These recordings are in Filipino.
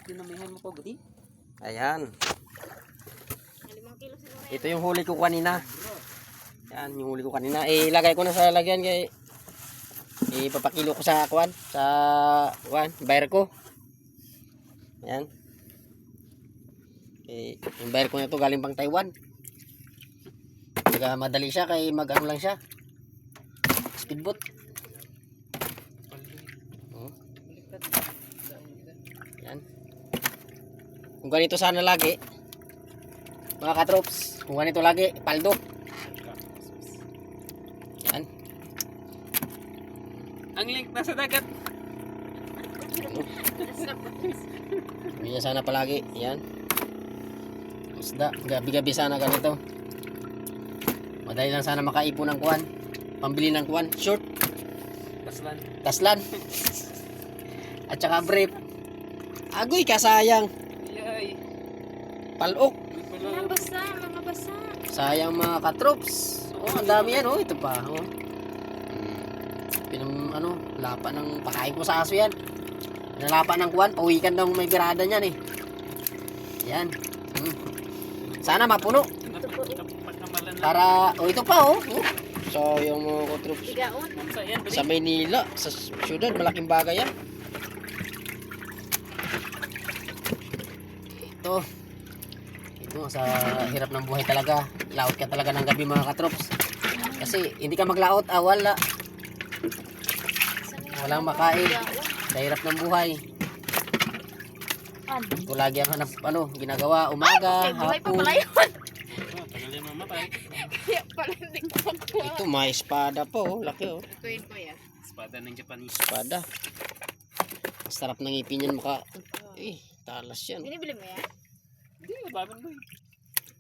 Dinamihan mo pa buddy. Ayan. 5 kilo siguro. Ito yung huli ko kanina. Yan, yung huli ko kanina. Ilagay ko na sa lagyan kay ipapakilo ko sa kuan, sa buyer ko. Ayan. Yung buyer ko na to galing pang Taiwan. Kaya madali siya kay mag-ano lang siya. Speedboat. Yan. Kung ganito sana lagi, mga katrops, kung ganito lagi, paldo. Yan. Ang link nasa dagat. Ganyan sana palagi. Yan. Isda. Gabi-gabi sana ganito. Madali lang sana makaipon ng kuwan. Pambili ng kuwan. Short. Taslan. At saka brief. Agoy kasayang. Yay. Palok. Mga basa. Sayang mga katrops. Oh, ang dami yan. Oh, ito pa. Oh. Lapa ng pakain ko sa aso yan. Nalapa ng kuwan. Pawikan daw may birada niyan eh. Yan. Sana mapuno. Para, ito pa oh. Sayang mga katrops. Tigaon. Sa Maynila, sa syudad, malaking bagay yan. Ito sa hirap ng buhay talaga. Laot ka talaga ng gabi mga katrops. Kasi hindi ka maglaot, walang makain. Sa hirap ng buhay. Ito lagi ang hanap, ginagawa, umaga, Buhay pa hapon. pala yun. Tagal yung mamatay. Kaya pala hindi ko makuha. Ito may espada po, laki oh. Tutuin ko yan. Espada ng Japanese. Espada. Sarap ng ngipin yan talas yan. Binibili mo yan? Hindi, babang boy.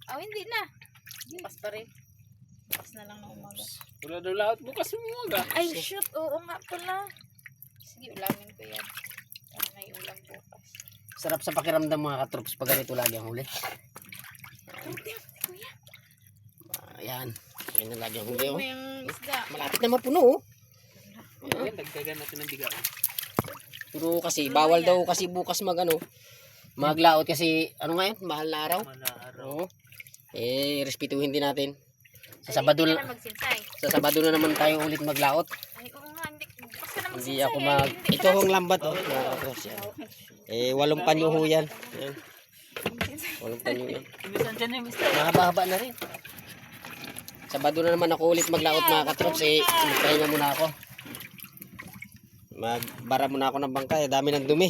Hindi na. Pas pa rin. Pas na lang ng umaga. Wala daw lahat bukas umaga. Ay, shoot. Oo nga pala. Sige, ulamin ko yan. Para may ulam bukas. Sarap sa pakiramdam mga katrops pag ganito lagi ang huli. Kuya. Ayan. Yan na lagi ang huli oh. Mo yung isda. Malapit na mapuno oh. Yan, dagdagan natin ng bigaw. Pero kasi bawal daw kasi bukas maglaot kasi ngayon? Mahal na araw. Oo. Respetuhin din natin. Sa Sabado na naman tayo ulit maglaot. Ay, oo nga. Bukas ka na Hindi magsinsay. ako ito hong lambat oh. Walong panyo ho yan. Ayan. Walong panyo yan. Imisan dyan yung mister. Mahaba-haba na rin. Sabado na naman ako ulit maglaot mga katrops. Magpahinga muna ako. Magbara muna ako ng bangka. Dami ng dumi.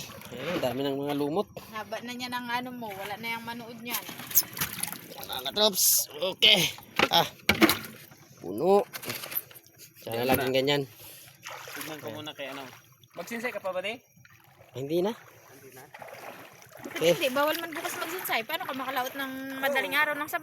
Dami ng mga lumot. Haba na niya ng mo. Wala na yung manood niyan. Mga katrops. Okay. Puno. Sana laging ganyan. Tignan ko muna kay Magsinsay ka pa ba di? Hindi na. Hindi, bawal man bukas magsinsay. Paano ka makalaot ng madaling araw ng Sabado?